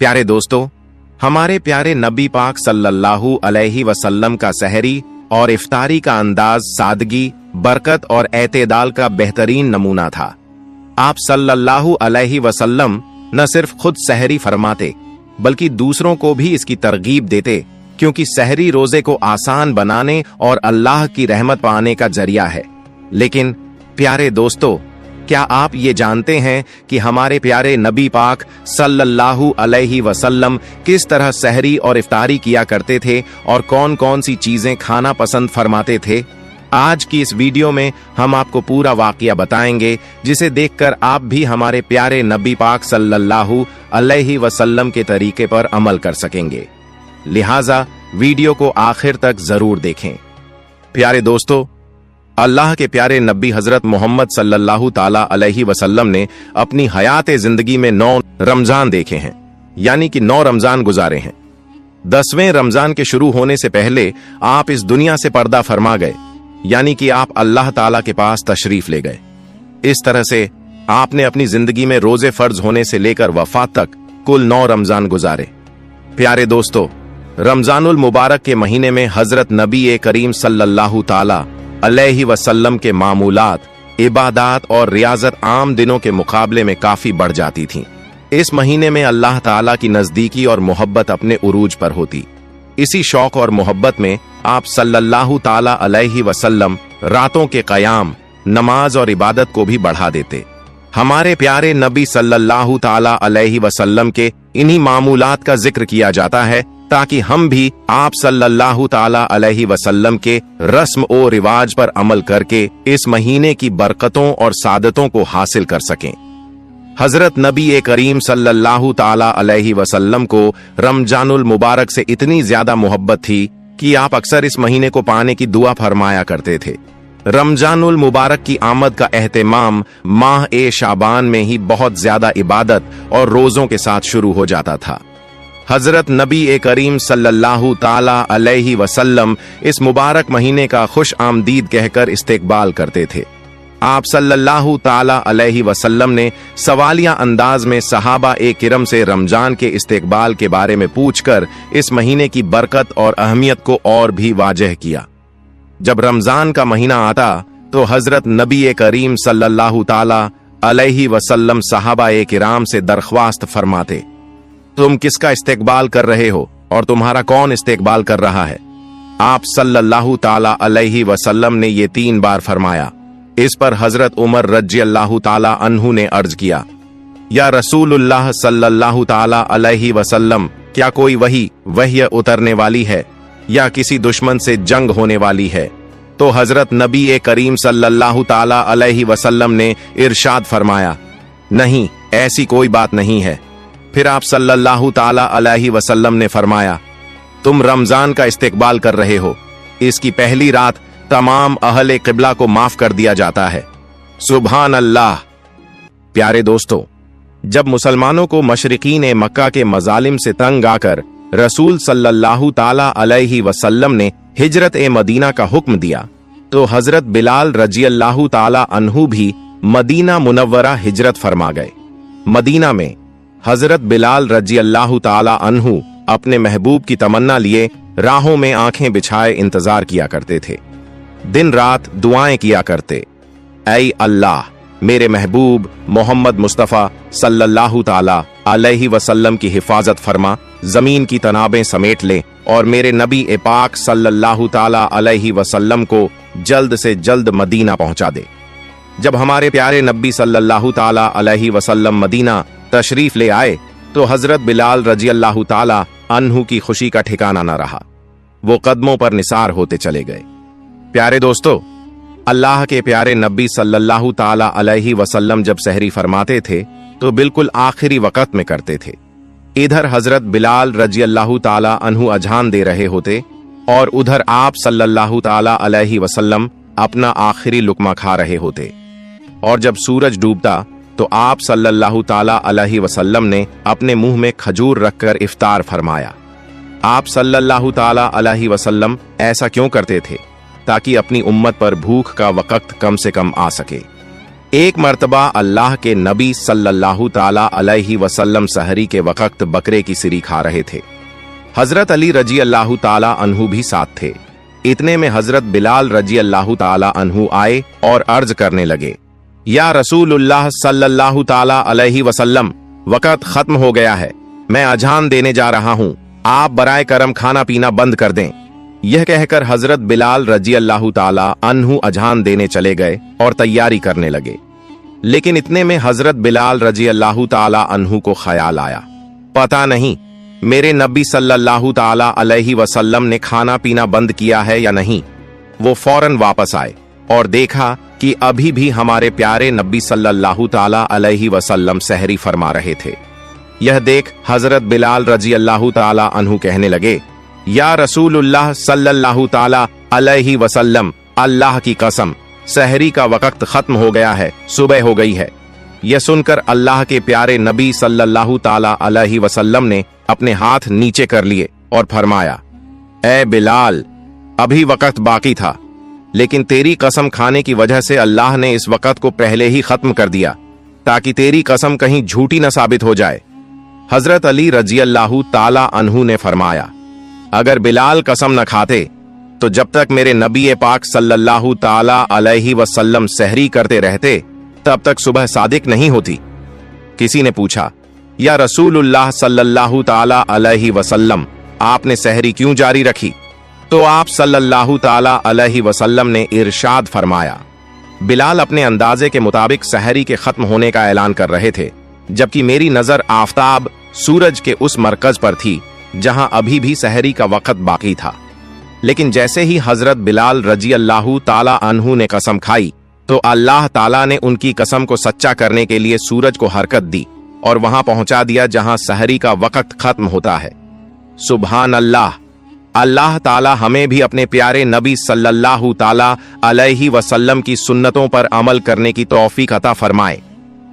प्यारे दोस्तों, हमारे प्यारे नबी पाक सल्लल्लाहु अलैहि वसल्लम का सहरी और इफ्तारी का अंदाज सादगी, बरकत और एतेदाल का बेहतरीन नमूना था। आप सल्लल्लाहु अलैहि वसल्लम न सिर्फ खुद सहरी फरमाते बल्कि दूसरों को भी इसकी तरगीब देते, क्योंकि सहरी रोजे को आसान बनाने और अल्लाह की रहमत पाने का जरिया है। लेकिन प्यारे दोस्तों, क्या आप ये जानते हैं कि हमारे प्यारे नबी पाक सल्लल्लाहु अलैहि वसल्लम किस तरह सहरी और इफ्तारी किया करते थे और कौन कौन सी चीजें खाना पसंद फरमाते थे? आज की इस वीडियो में हम आपको पूरा वाकया बताएंगे, जिसे देखकर आप भी हमारे प्यारे नबी पाक सल्लल्लाहु अलैहि वसल्लम के तरीके पर अमल कर सकेंगे। लिहाजा वीडियो को आखिर तक जरूर देखें। प्यारे दोस्तों, अल्लाह के प्यारे नबी हजरत मोहम्मद सल्लल्लाहु ताला अलैहि वसल्लम ने अपनी हयात जिंदगी में 9 रमजान देखे हैं, यानी कि 9 रमजान गुजारे हैं। 10वें रमजान के शुरू होने से पहले आप इस दुनिया से पर्दा फरमा गए, यानी कि आप अल्लाह ताला के पास तशरीफ ले गए। इस तरह से आपने अपनी जिंदगी में रोजे फर्ज होने से लेकर वफात तक कुल 9 रमजान गुजारे। प्यारे दोस्तों, रमजानुल मुबारक के महीने में हजरत नबी करीम सल्लल्लाहु ताला अलैहि वसल्लम के मामूलात, इबादात और रियाजत आम दिनों के मुकाबले में काफी बढ़ जाती थीं। इस महीने में अल्लाह ताला की नजदीकी और मोहब्बत अपने उरूज पर होती। इसी शौक और मोहब्बत में आप सल्लल्लाहु ताला अलैहि वसल्लम रातों के क़याम, नमाज और इबादत को भी बढ़ा देते। हमारे प्यारे नबी सल्लल्लाहु ताला अलैहि वसल्लम के इन्हीं मामूलात का जिक्र किया जाता है, ताकि हम भी आप सल्लल्लाहु ताला अलैहि वसल्लम के रस्म और रिवाज पर अमल करके इस महीने की बरकतों और सादतों को हासिल कर सकें। हजरत नबी करीम सल्लल्लाहु ताला अलैहि वसल्लम को रमजानुल मुबारक से इतनी ज्यादा मोहब्बत थी कि आप अक्सर इस महीने को पाने की दुआ फरमाया करते थे। रमजानुल मुबारक की आमद का एहतमाम माह शाबान में ही बहुत ज्यादा इबादत और रोजों के साथ शुरू हो जाता था। हजरत नबी करीम सल्लल्लाहु ताला अलैहि वसल्लम इस मुबारक महीने का खुश आमदीद कहकर इस्तेकबाल करते थे। आप सल्लल्लाहु ताला अलैहि वसल्लम ने सवालिया अंदाज में सहाबा किरम से रमजान के इस्तेकबाल के बारे में पूछकर इस महीने की बरकत और अहमियत को और भी वाजह किया। जब रमजान का महीना आता तो हजरत नबी करीम सल्लल्लाहु ताला अलैहि वसल्लम सहाबा किराम से दरख्वास्त फरमाते, तुम किसका इस्तेकबाल कर रहे हो और तुम्हारा कौन इस्तेकबाल कर रहा है? आप सल्लल्लाहु ताला अलैहि वसल्लम ने ये 3 बार फरमाया। इस पर हजरत उमर रज़ियल्लाहु ताला अन्हु ने अर्ज किया, या रसूलुल्लाह सल्लल्लाहु ताला अलैहि वसल्लम, क्या कोई वही उतरने वाली है या किसी दुश्मन से जंग होने वाली है? तो हजरत नबी करीम सल्लल्लाहु ताला अलैहि वसल्लम ने इरशाद फरमाया, नहीं, ऐसी कोई बात नहीं है। फिर आप सल्लल्लाहु ताला अलैहि वसल्लम ने फरमाया, तुम रमजान का इस्तेकबाल कर रहे हो, इसकी पहली रात तमाम अहले क़िबला को माफ कर दिया जाता है। सुभान अल्लाह। प्यारे दोस्तों, जब मुसलमानों को मशरिकीन मक्का के मजालिम से तंग आकर रसूल सल्लल्लाहु ताला अलैहि वसल्लम ने हिजरत मदीना का हुक्म दिया, तो हजरत बिलाल रज़ियल्लाहु ताला अन्हु भी मदीना मुनव्वरा हिजरत फरमा गए। मदीना में हजरत बिलाल रज़ियल्लाहु ताला अन्हु अपने महबूब की तमन्ना लिए राहों में आंखें बिछाए इंतजार किया करते थे। दिन रात दुआएं किया करते, ऐ अल्लाह, मेरे महबूब मोहम्मद मुस्तफ़ा सल्लल्लाहु ताला अलैहि वसल्लम की हिफाजत फरमा, जमीन की तनाबें समेट ले और मेरे नबी पाक सल्लल्लाहु ताला अलैहि वसल्लम को जल्द से जल्द मदीना पहुंचा दे। जब हमारे प्यारे नबी सल्लल्लाहु ताला अलैहि वसल्लम मदीना तशरीफ ले आए तो हजरत बिलाल रज़ियल्लाहु ताला अन्हु की खुशी का ठिकाना न रहा। वो कदमों पर निसार होते चले गए। प्यारे दोस्तों, अल्लाह के प्यारे नबी सल्लल्लाहु ताला अलैहि वसल्लम जब सहरी फरमाते थे तो बिल्कुल आखिरी वक्त में करते थे। इधर हजरत बिलाल रज़ियल्लाहु ताला अन्हु अजान दे रहे होते और उधर आप सल्लल्लाहु ताला अलैहि वसल्लम अपना आखिरी लुकमा खा रहे होते। और जब सूरज डूबता तो आप सल्लल्लाहु ताला अलैहि वसल्लम ने अपने मुंह में खजूर रखकर इफ्तार फरमाया। आप सल्लल्लाहु ताला अलैहि वसल्लम ऐसा क्यों करते थे? ताकि अपनी उम्मत पर भूख का वक्त कम से कम आ सके। एक मर्तबा अल्लाह के नबी सल्लल्लाहु ताला अलैहि वसल्लम सहरी के वक्त बकरे की सिरी खा रहे थे। हजरत अली रजी अल्लाह ताला अन्हु भी साथ थे। इतने में हजरत बिलाल रजी अल्लाह ताला अन्हु आए और अर्ज करने लगे, या रसूलुल्लाह सल्लल्लाहु ताला अलैहि वसल्लम, वक़्त खत्म हो गया है, मैं अजान देने जा रहा हूँ, आप बराए करम खाना पीना बंद कर दें। यह कहकर हजरत बिलाल रजी अल्लाह ताला अन्हु अजान देने चले गए और तैयारी करने लगे। लेकिन इतने में हजरत बिलाल रजी अल्लाह ताला अन्हु को ख्याल आया, पता नहीं मेरे नबी सल्लल्लाहु ताला अलैहि वसल्लम ने खाना पीना बंद किया है या नहीं। वो फौरन वापस आए और देखा कि अभी भी हमारे प्यारे नबी सल्लल्लाहु ताला अलैहि वसल्लम सहरी फरमा रहे थे। यह देख हजरत बिलाल रजी अल्लाह ताला अन्हु कहने लगे, या रसूलुल्लाह सल्लल्लाहु ताला अलैहि वसल्लम, अल्लाह की कसम, सहरी का वक्त खत्म हो गया है, सुबह हो गई है। यह सुनकर अल्लाह के प्यारे नबी सल्लल्लाहु ताला अलैहि वसल्लम ने अपने हाथ नीचे कर लिए और फरमाया, ए बिलाल, अभी वक्त बाकी था, लेकिन तेरी कसम खाने की वजह से अल्लाह ने इस वक्त को पहले ही खत्म कर दिया, ताकि तेरी कसम कहीं झूठी न साबित हो जाए। हजरत अली रजी अल्लाह ताला अन्हु ने फरमाया, अगर बिलाल कसम न खाते तो जब तक मेरे नबी पाक सल्लल्लाहु ताला अलैहि वसल्लम सहरी करते रहते तब तक सुबह सादिक नहीं होती। किसी ने पूछा, या रसूलुल्लाह सल्लल्लाहु ताला अलैहि वसल्लम, आपने सहरी क्यों जारी रखी? तो आप सल्लल्लाहु ताला अलैहि वसल्लम ने इरशाद फरमाया, बिलाल अपने अंदाजे के मुताबिक सहरी के खत्म होने का ऐलान कर रहे थे, जबकि मेरी नजर आफताब सूरज के उस मरकज पर थी जहां अभी भी सहरी का वक्त बाकी था। लेकिन जैसे ही हजरत बिलाल रजी अल्लाह ताला अन्हु ने कसम खाई तो अल्लाह ताला ने उनकी कसम को सच्चा करने के लिए सूरज को हरकत दी और वहां पहुंचा दिया जहां सहरी का वक्त खत्म होता है। सुभान अल्लाह। अल्लाह ताला हमें भी अपने प्यारे नबी सल्लल्लाहु ताला अलैहि वसल्लम की सुन्नतों पर अमल करने की तौफीक अता फरमाए,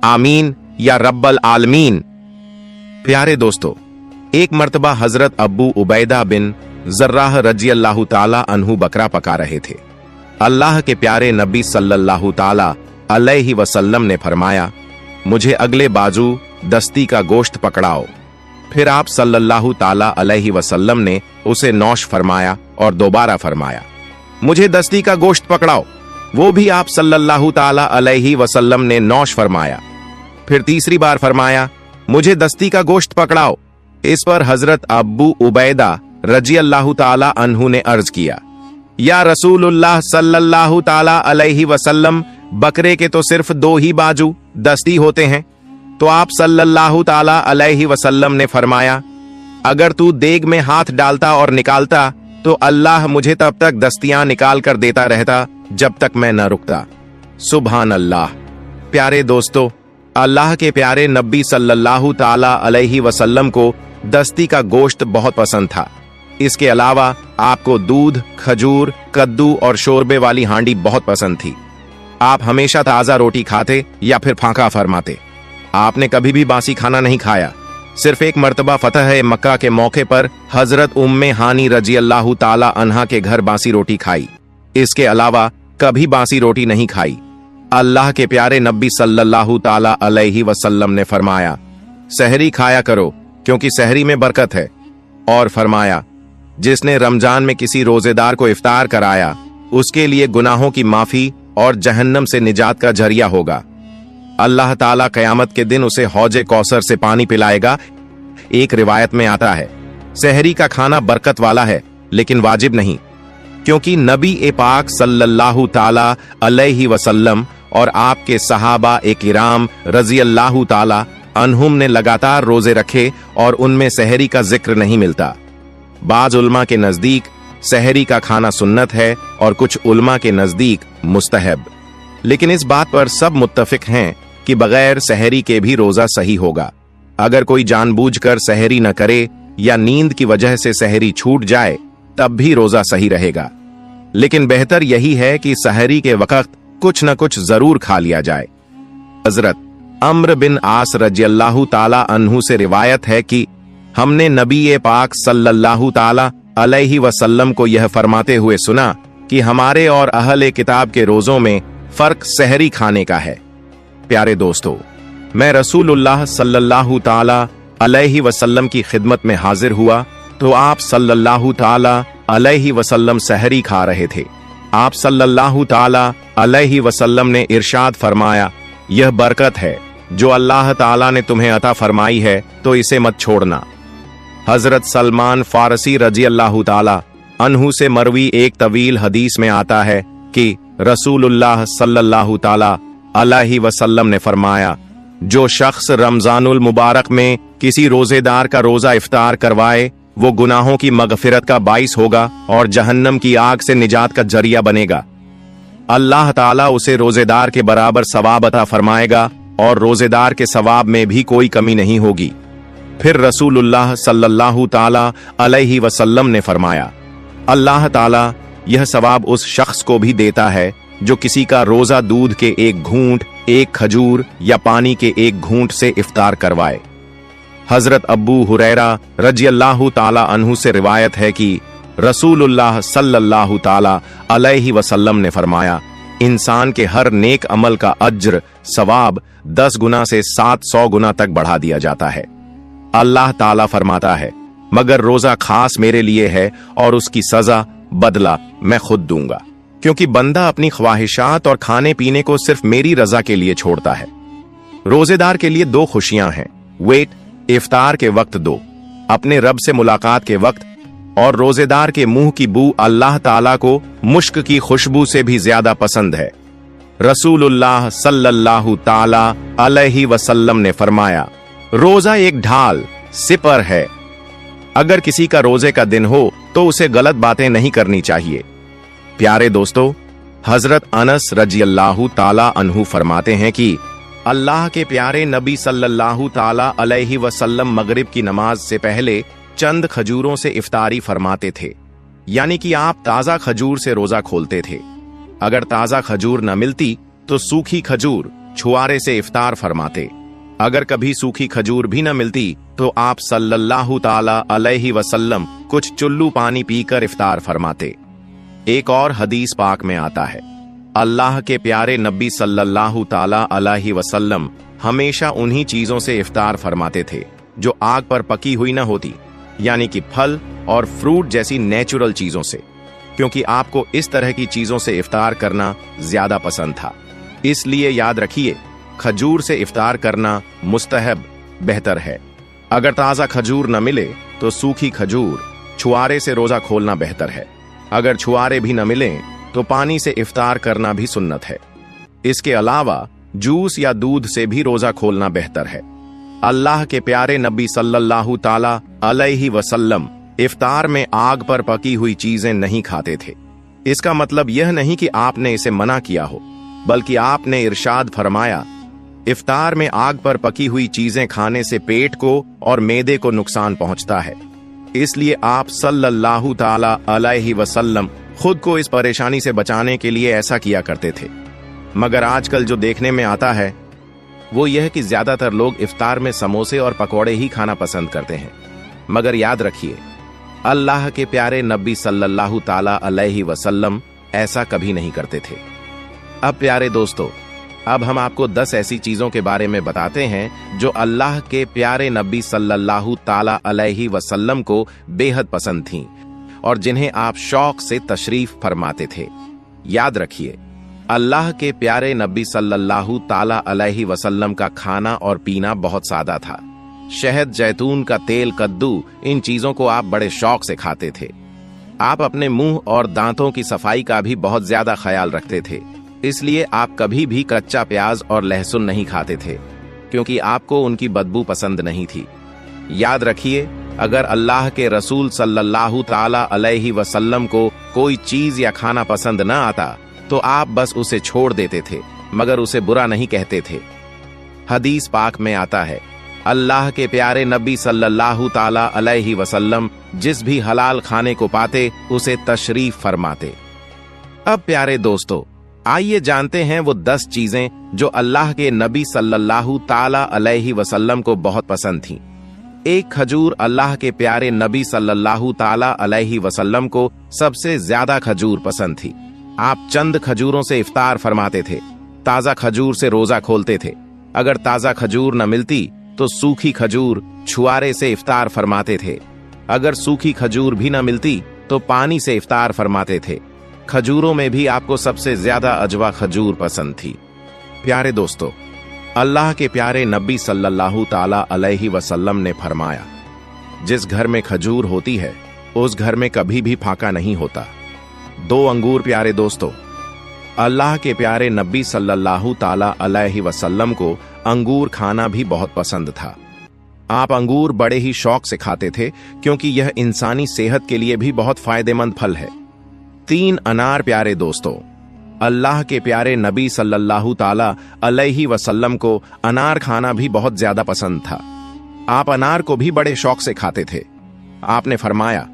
आमीन या रब्बल आलमीन। प्यारे दोस्तों, एक मर्तबा हजरत अब्बू उबैदा बिन जर्राह रजी अल्लाह ताला अन्हु बकरा पका रहे थे। अल्लाह के प्यारे नबी सल्लल्लाहु ताला अलैहि वसल्लम ने फरमाया, मुझे अगले बाजू दस्ती का गोश्त पकड़ाओ। फिर आप सल्लल्लाहु ताला अलैहि वसल्लम ने उसे नौश फरमाया और दोबारा फरमाया, मुझे दस्ती का गोश्त पकड़ाओ। वो भी आप सल्लल्लाहु ताला अलैहि वसल्लम ने नौश फरमाया। फिर तीसरी बार फरमाया, मुझे दस्ती का गोश्त पकड़ाओ। इस पर हजरत अब्बू उबैदा रजी अल्लाह ताला अन्हु ने अर्ज किया, या रसूलुल्लाह सल्लल्लाहु ताला अलैहि वसल्लम, बकरे के तो सिर्फ 2 ही बाजू दस्ती होते हैं। तो आप सल्लल्लाहु ताला अलैहि वसल्लम ने फरमाया, अगर तू देग में हाथ डालता और निकालता तो अल्लाह मुझे तब तक दस्तियां निकाल कर देता रहता जब तक मैं न रुकता। सुभान अल्लाह। प्यारे दोस्तों, अल्लाह के प्यारे नबी सल्लल्लाहु ताला अलैहि वसल्लम को दस्ती का गोश्त बहुत पसंद था। इसके अलावा आपको दूध, खजूर, कद्दू और शोरबे वाली हांडी बहुत पसंद थी। आप हमेशा ताजा रोटी खाते या फिर फांका फरमाते। आपने कभी भी बासी खाना नहीं खाया। सिर्फ एक मर्तबा फतह मक्का के मौके पर हजरत उम्मे हानी रजी अल्लाह ताला अन्हा के घर बासी रोटी खाई। इसके अलावा कभी बासी रोटी नहीं खाई। अल्लाह के प्यारे नबी सल्लल्लाहु ताला अलैहि वसल्लम ने फरमाया, सहरी खाया करो क्योंकि सहरी में बरकत है। और फरमाया, जिसने रमजान में किसी रोजेदार को इफ्तार कराया उसके लिए गुनाहों की माफी और जहन्नम से निजात का जरिया होगा। अल्लाह ताला कयामत के दिन उसे हौजे कौसर से पानी पिलाएगा। एक रिवायत में आता है, सहरी का खाना बरकत वाला है लेकिन वाजिब नहीं, क्योंकि नबी ए पाक सल्लल्लाहु ताला अलैहि वसल्लम और आपके सहाबा ए किराम रजी अल्लाह ताला अन्हुम ने लगातार रोजे रखे और उनमें सहरी का जिक्र नहीं मिलता। बाज उल्मा के नजदीक सहरी का खाना सुन्नत है और कुछ उल्मा के नजदीक मुस्तहब। लेकिन इस बात पर सब मुत्तफिक हैं कि बगैर सहरी के भी रोजा सही होगा। अगर कोई जानबूझकर सहरी न करे या नींद की वजह से सहरी छूट जाए तब भी रोजा सही रहेगा। लेकिन बेहतर यही है कि सहरी के वक्त कुछ न कुछ जरूर खा लिया जाए। हजरत अम्र बिन आस रज़ियल्लाहु ताला अन्हु से रिवायत है कि हमने नबी पाक सल्लल्लाहु ताला अलैहि वसल्लम को यह फरमाते हुए सुना कि हमारे और अहले किताब के रोजों में फर्क सहरी खाने का है। प्यारे दोस्तों, मैं रसूलुल्लाह सल्लल्लाहु ताला अलैहि वसल्लम की खिदमत में हाजिर हुआ तो आप सल्लल्लाहु ताला अलैहि वसल्लम सहरी खा रहे थे। आप सल्लल्लाहु ताला अलैहि वसल्लम ने इरशाद फरमाया, यह बरकत है जो अल्लाह ताला ने तुम्हें अता फरमाई है, तो इसे मत छोड़ना। हजरत सलमान फारसी रजी अल्लाह ताला अन्हु से मरवी एक तवील हदीस में आता है कि रसूलुल्लाह सल्लल्लाहु ताला अलैहि वसल्लम ने फरमाया, जो शख्स रमजानुल मुबारक में किसी रोजेदार का रोजा इफ्तार करवाए वो गुनाहों की मगफिरत का बाइस होगा और जहन्नम की आग से निजात का जरिया बनेगा। अल्लाह ताला उसे रोजेदार के बराबर सवाब अता फरमाएगा और रोजेदार के सवाब में भी कोई कमी नहीं होगी। फिर रसूलुल्लाह सल्लल्लाहु ताला अलैहि वसल्लम ने फरमाया, अल्लाह ताला यह सवाब उस शख्स को भी देता है जो किसी का रोजा दूध के एक घूंट, एक खजूर या पानी के एक घूंट से इफ्तार करवाए। हजरत अब्बू हुरैरा रज़ियल्लाहु ताला अन्हु से रिवायत है कि रसूलुल्लाह सल्लल्लाहु ताला अलैहि वसल्लम ने फरमाया, इंसान के हर नेक अमल का अज्र सवाब 10 गुना से 700 गुना तक बढ़ा दिया जाता है। अल्लाह ताला फरमाता है, मगर रोजा खास मेरे लिए है और उसकी सजा बदला मैं खुद दूंगा, क्योंकि बंदा अपनी ख्वाहिशात और खाने पीने को सिर्फ मेरी रजा के लिए छोड़ता है। रोजेदार के लिए 2 खुशियां हैं, वेट इफ्तार के वक्त 2, अपने रब से मुलाकात के वक्त, और रोजेदार के मुंह की बू अल्लाह ताला को मुश्क की खुशबू से भी ज्यादा पसंद है। रसूलुल्लाह सल्लल्लाहु ताला अलैहि वसल्लम ने फरमाया, रोजा एक ढाल सिपर है। अगर किसी का रोजे का दिन हो तो उसे गलत बातें नहीं करनी चाहिए। प्यारे दोस्तों, हजरत अनस रज़ियल्लाहु ताला अन्हु फरमाते हैं कि अल्लाह के प्यारे नबी सल्लल्लाहु ताला अलैहि वसल्लम मगरिब की नमाज से पहले चंद खजूरों से इफ्तारी फरमाते थे, यानी कि आप ताजा खजूर से रोजा खोलते थे। अगर ताजा खजूर न मिलती तो सूखी खजूर छुआरे से इफ्तार फरमाते। अगर कभी सूखी खजूर भी न मिलती तो आप सल्लल्लाहु ताला अलैहि वसल्लम कुछ चुल्लू पानी पीकर इफ्तार फरमाते। एक और हदीस पाक में आता है, अल्लाह के प्यारे नबी सल्लल्लाहु ताला अलैहि वसल्लम हमेशा उन्हीं चीजों से इफ्तार फरमाते थे जो आग पर पकी हुई न होती, यानी कि फल और फ्रूट जैसी नेचुरल चीजों से, क्योंकि आपको इस तरह की चीजों से इफ्तार करना ज्यादा पसंद था। इसलिए याद रखिए, खजूर से इफ्तार करना मुस्तहब बेहतर है। अगर ताजा खजूर न मिले तो सूखी खजूर छुआरे से रोजा खोलना बेहतर है। अगर छुआरे भी न मिले तो पानी से इफ्तार करना भी सुन्नत है। इसके अलावा जूस या दूध से भी रोजा खोलना बेहतर है। अल्लाह के प्यारे नबी सल्लल्लाहु ताला अलैहि वसल्लम इफ्तार में आग पर पकी हुई चीजें नहीं खाते थे। इसका मतलब यह नहीं कि आपने इसे मना किया हो, बल्कि आपने इरशाद फरमाया, इफ्तार में आग पर पकी हुई चीजें खाने से पेट को और मैदे को नुकसान पहुंचता है। इसलिए आप सल्लल्लाहु ताला अलैहि वसल्लम खुद को इस परेशानी से बचाने के लिए ऐसा किया करते थे। मगर आजकल जो देखने में आता है वो यह कि ज्यादातर लोग इफ्तार में समोसे और पकौड़े ही खाना पसंद करते हैं। मगर याद रखिए, अल्लाह के प्यारे नबी सल्लल्लाहु ताला अलैहि वसल्लम ऐसा कभी नहीं करते थे। अब प्यारे दोस्तों, अब हम आपको 10 ऐसी चीजों के बारे में बताते हैं जो अल्लाह के प्यारे नबी सल्लल्लाहु ताला अलैहि वसल्लम को बेहद पसंद थीं और जिन्हें आप शौक से तशरीफ फरमाते थे। याद रखिए, अल्लाह के प्यारे नबी सल्लल्लाहु ताला अलैहि वसल्लम का खाना और पीना बहुत सादा था। शहद, जैतून का तेल, कद्दू, इन चीजों को आप बड़े शौक से खाते थे। आप अपने मुंह और दांतों की सफाई का भी बहुत ज्यादा ख्याल रखते थे। इसलिए आप कभी भी कच्चा प्याज और लहसुन नहीं खाते थे, क्योंकि आपको उनकी बदबू पसंद नहीं थी। याद रखिए, अगर अल्लाह के रसूल सल्लल्लाहु ताला अलैहि वसल्लम को कोई चीज या खाना पसंद न आता तो आप बस उसे छोड़ देते थे, मगर उसे बुरा नहीं कहते थे। हदीस पाक में आता है, अल्लाह के प्यारे नबी सल्लल्लाहु ताला अलैहि वसल्लम जिस भी हलाल खाने को पाते उसे तशरीफ फरमाते। अब प्यारे दोस्तों, आइए जानते हैं वो 10 चीजें जो अल्लाह के नबी सल्लल्लाहु ताला अलैहि वसल्लम को बहुत पसंद थीं। एक खजूर अल्लाह के प्यारे नबी सल्लल्लाहु ताला अलैहि वसल्लम को सबसे ज्यादा खजूर पसंद थी। आप चंद खजूरों से इफ्तार फरमाते थे। ताजा खजूर से रोजा खोलते थे। अगर ताजा खजूर न मिलती तो सूखी खजूर छुआरे से इफ्तार फरमाते थे। अगर सूखी खजूर भी न मिलती तो पानी से इफ्तार फरमाते थे। खजूरों में भी आपको सबसे ज्यादा अजवा खजूर पसंद थी। प्यारे दोस्तों, अल्लाह के प्यारे नबी सल्लल्लाहु ताला अलैहि वसल्लम ने फरमाया, जिस घर में खजूर होती है उस घर में कभी भी फाका नहीं होता। 2 अंगूर। प्यारे दोस्तों, अल्लाह के प्यारे नबी सल्लल्लाहु ताला अलैहि वसल्लम को अंगूर खाना भी बहुत पसंद था। आप अंगूर बड़े ही शौक से खाते थे क्योंकि यह इंसानी सेहत के लिए भी बहुत फायदेमंद फल है। 3 अनार। प्यारे दोस्तों, अल्लाह के प्यारे नबी सल्लल्लाहु ताला अलैहि वसल्लम को अनार खाना भी बहुत ज्यादा पसंद था। आप अनार को भी बड़े शौक से खाते थे। आपने फरमाया,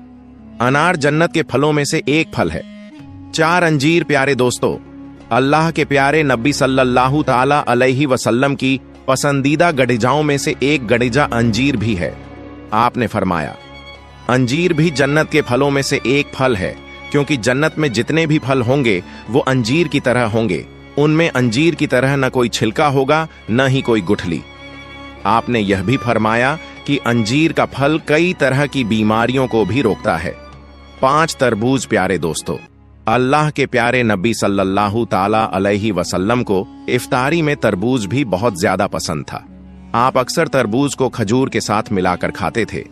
अनार जन्नत के फलों में से एक फल है। 4 अंजीर। प्यारे दोस्तों, अल्लाह के प्यारे नबी सल्लल्लाहु ताला अलैहि वसल्लम की पसंदीदा गडीजाओं में से एक गडीजा अंजीर भी है। आपने फरमाया, अंजीर भी जन्नत के फलों में से एक फल है, क्योंकि जन्नत में जितने भी फल होंगे वो अंजीर की तरह होंगे। उनमें अंजीर की तरह न कोई छिलका होगा न ही कोई गुठली। आपने यह भी फरमाया कि अंजीर का फल कई तरह की बीमारियों को भी रोकता है। 5 तरबूज। प्यारे दोस्तों, अल्लाह के प्यारे नबी सल्लल्लाहु ताला अलैहि वसल्लम को इफ्तारी में तरबूज भी बहुत ज्यादा पसंद था। आप अक्सर तरबूज को खजूर के साथ मिलाकर खाते थे।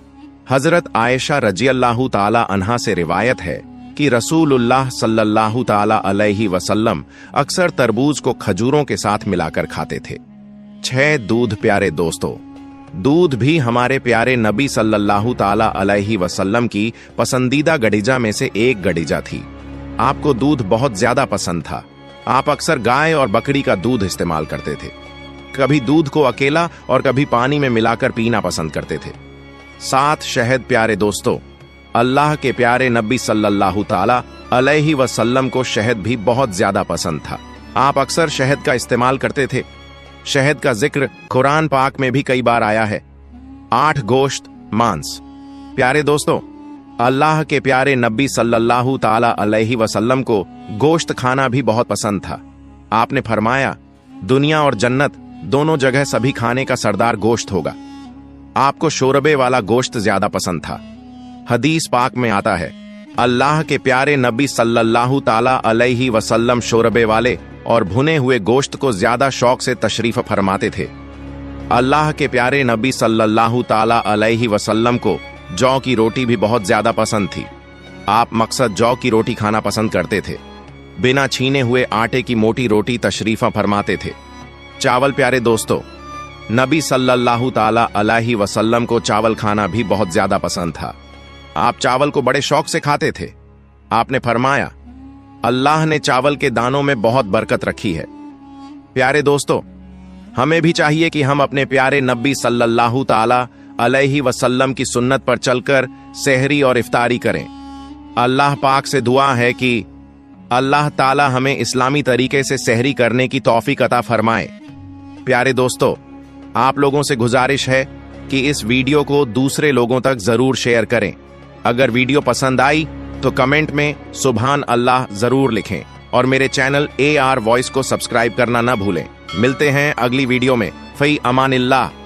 हजरत आयशा रजियल्लाहु ताला अन्हा से रिवायत है कि रसूलुल्लाह सल्लल्लाहु ताला अलैहि वसल्लम अक्सर तरबूज को खजूरों के साथ मिलाकर खाते थे। 6 दूध। प्यारे दोस्तों, दूध भी हमारे प्यारे नबी सल्लल्लाहु ताला अलैहि वसल्लम की पसंदीदा गडीजा में से एक गडीजा थी। आपको दूध बहुत ज्यादा पसंद था। आप अक्सर गाय और बकरी का दूध इस्तेमाल करते थे। कभी दूध को अकेला और कभी पानी में मिलाकर पीना पसंद करते थे। 7 शहद। प्यारे दोस्तों, अल्लाह के प्यारे नबी सल्लल्लाहु ताला अलैहि वसल्लम को शहद भी बहुत ज्यादा पसंद था। आप अक्सर शहद का इस्तेमाल करते थे। शहद का जिक्र कुरान पाक में भी कई बार आया है। 8 गोश्त, मांस। प्यारे दोस्तों, अल्लाह के प्यारे नबी सल्लल्लाहु ताला अलैहि वसल्लम को गोश्त खाना भी बहुत पसंद था। आपने फरमाया, दुनिया और जन्नत दोनों जगह सभी खाने का सरदार गोश्त होगा। आपको शोरबे वाला गोश्त ज्यादा पसंद था। हदीस पाक में आता है, अल्लाह के प्यारे नबी सल्लल्लाहु ताला अलैहि वसल्लम शोरबे वाले और भुने हुए गोश्त को ज्यादा शौक से तशरीफ फरमाते थे। अल्लाह के प्यारे नबी सल्लल्लाहु ताला अलैहि वसल्लम को जौ की रोटी भी बहुत ज्यादा पसंद थी। आप मकसद जौ की रोटी खाना पसंद करते थे। बिना छीने हुए आटे की मोटी रोटी तशरीफा फरमाते थे। चावल। प्यारे दोस्तों, नबी सल्लल्लाहु ताला अलैहि वसल्लम को चावल खाना भी बहुत ज्यादा पसंद था। आप चावल को बड़े शौक से खाते थे। आपने फरमाया, अल्लाह ने चावल के दानों में बहुत बरकत रखी है। प्यारे दोस्तों, हमें भी चाहिए कि हम अपने प्यारे नबी सल्लल्लाहु ताला अलैहि वसल्लम की सुन्नत पर चलकर सहरी और इफ्तारी करें। अल्लाह पाक से दुआ है कि अल्लाह ताला हमें इस्लामी तरीके से सहरी करने की तौफीक अता फरमाए। प्यारे दोस्तों, आप लोगों से गुजारिश है कि इस वीडियो को दूसरे लोगों तक जरूर शेयर करें। अगर वीडियो पसंद आई तो कमेंट में सुभान अल्लाह जरूर लिखें और मेरे चैनल AR वॉइस को सब्सक्राइब करना न भूलें। मिलते हैं अगली वीडियो में। फी अमानिल्लाह।